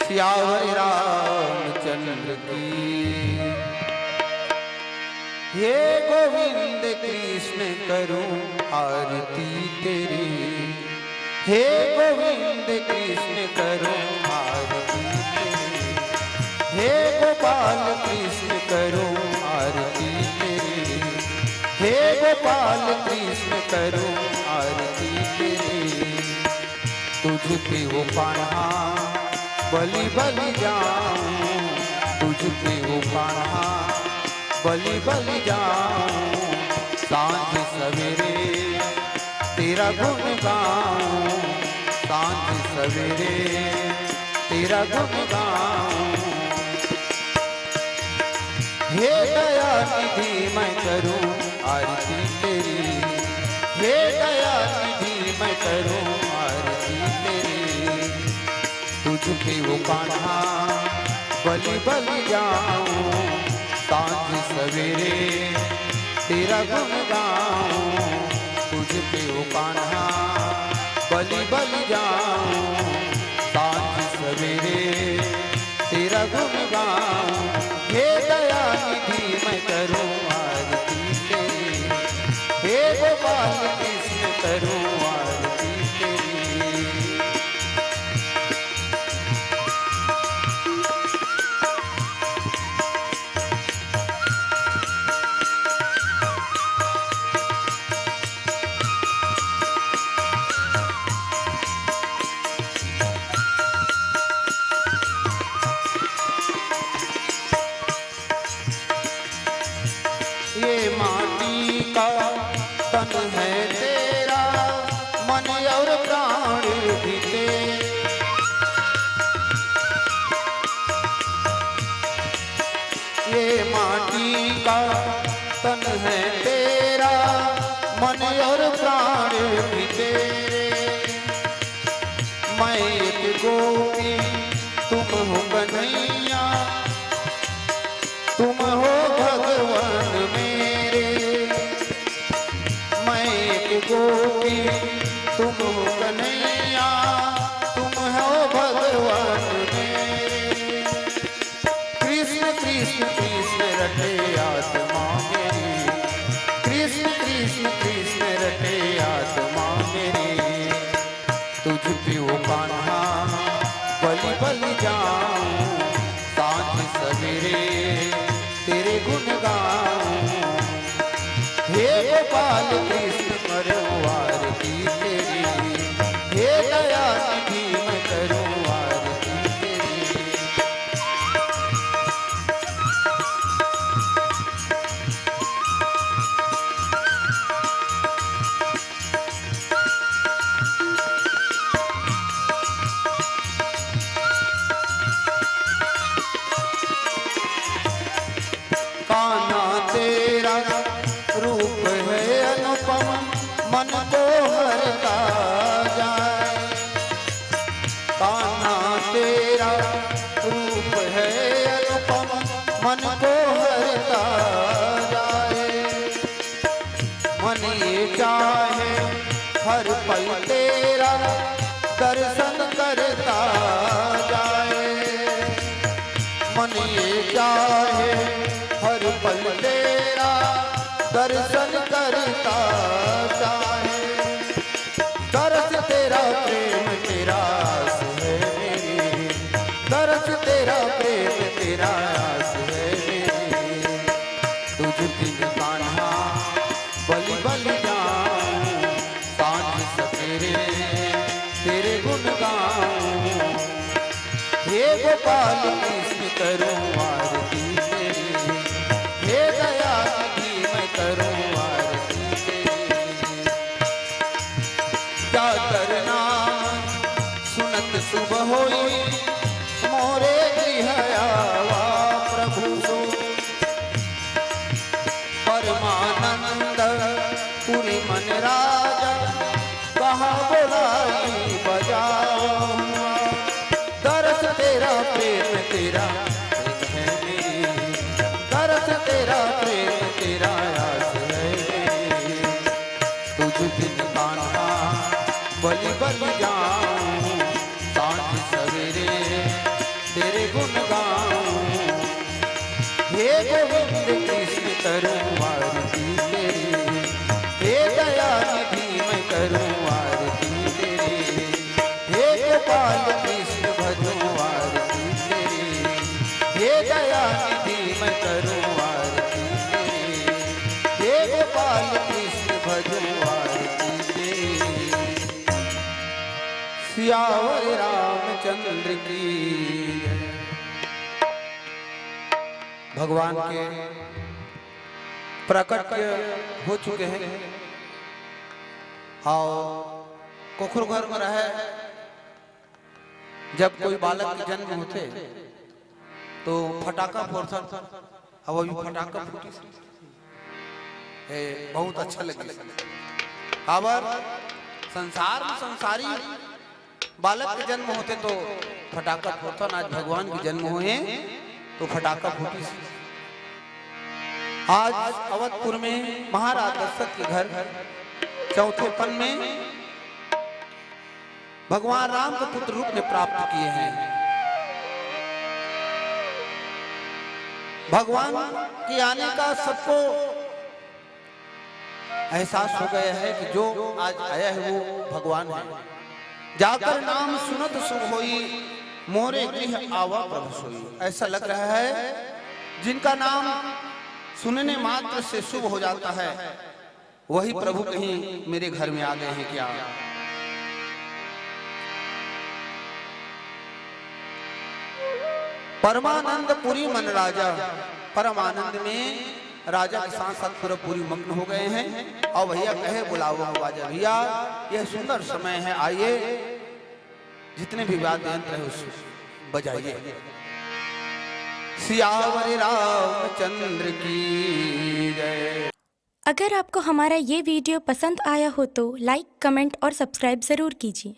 सियावर रामचंद्र की। हे गोविंद कृष्ण करूं आरती तेरी, हे गोविंद कृष्ण करूं आरती तेरी, हे गोपाल कृष्ण करूं आरती तेरी, हे गोपाल कृष्ण करूं आरती तेरी। तुझ पे वो कान्हा बलि बलि जाऊं, तुझ पे वो कान्हा बलि बलि जाऊं। सांझ सवेरे तेरा गुण गाऊं, सांझ सवेरे तेरा गुण गाऊं। हे दया निधि मैं करूं आरती तेरी, हे दया निधि मैं करूं आरती तेरी। तुझ पे वो कान्हा बलि बलि जाऊं, सांझ सवेरे तेरा गुण गाऊं। तुझ पे वो कान्हा बलि बलि जाऊं, सांझ सवेरे तेरा गुण गाऊं। हे दया निधि मैं करूं आरती तेरी, हे गोपाल कृष्ण करूं आरती तेरी। ये माटी का तन है तेरा, मन और प्राण भी तेरे। ये माटी का तन है तेरा, मन और प्राण भी तेरे। मैं एक गोपी तुम हो कन्हैया, तुम हो भगवान मेरे। मैं एक गोपी तुम हो कन्हैया, तुम हो भगवान मेरे। कृष्ण कृष्ण कृष्ण रटे आत्मा मेरी, कृष्ण कृष्ण कृष्ण रटे आत्मा मेरी। तुझ पे वो कान्हा बलि बलि जाऊं, सांझ सवेरे तेरे गुण गाऊं। हे गोपाल कृष्ण करूं आरती तेरी, हे दया निधि मैं करूं आरती तेरी। कान्हा तेरा रूप है अनुपम, मन को हरता जाए। कान्हा तेरा रूप है अनुपम, मन को हरता जाए। मन ये चाहे हर पल तेरा दर्शन करता जाए। मन ये चाहे हर पल तेरा दर्शन करता चाहे। दर्श तेरा प्रेम तेरा आस है मेरी, दर्श तेरा प्रेम तेरा आस है मेरी। तुझ बिन कान्हा बलि बलि जाऊं, सांझ सवेरे तेरे गुण गाऊं। हे गोपाल कृष्ण करूं आरती तेरी, हे दया निधि मैं करूं आरती तेरी। क्या करना सुनत शुभ होई, मोरे गृह आवा प्रभु सो। परमानंद पुरी मन राजा, कहाँ बोलाई बजाओ। दर्श तेरा प्रेम तेरा है मेरी, दर्श तेरा प्रेम तेरा आस है मेरी। तुझ बिन कान्हा बलि बलि जाऊं, सांझ सवेरे तेरे गुण गाऊं। हे गोविंद कृष्ण करूं आरती तेरी, हे दया निधि मैं करूं आरती तेरी, हे गोपाल कृष्ण भजूं आरती तेरी, हे दया निधि मैं करूं आरती तेरी, हे गोपाल कृष्ण भजूं आरती तेरी। सियावर रामचंद्र की। भगवान के प्रकट हो चुके हैं और कुखुर घर में रहे। जब कोई बालक के जन्म होते तो फटाका फोड़ता, अब अभी फटाका फूटी बहुत अच्छा लगे। खबर संसार में संसारी बालक के जन्म होते तो फटाका फोड़ता, आज भगवान के जन्म हुए तो फटाका फूटी। आज अवधपुर में महाराज दशरथ के घर चौथे पन में भगवान राम को पुत्र रूप में प्राप्त किए हैं। भगवान के आने का सबको एहसास हो गया है कि जो आज आया है वो भगवान है। जाकर नाम सुनत शुभ होई, मोरे गृह आवा प्रभु सोई। ऐसा लग रहा है जिनका नाम सुनने मात्र से शुभ हो जाता है वही प्रभु कहीं मेरे घर में आ गए हैं क्या। परमानंद पुरी मन राजा, परमानंद में राजा के साथ साथ पूरा पूरी मग्न हो गए हैं। और भैया कहे बुलाओ बाजा, भैया यह सुंदर समय है, आइए जितने भी वाद्य यंत्र है उसको बजाइए। सियावर रामचंद्र की जय। अगर आपको हमारा ये वीडियो पसंद आया हो तो लाइक, कमेंट और सब्सक्राइब ज़रूर कीजिए।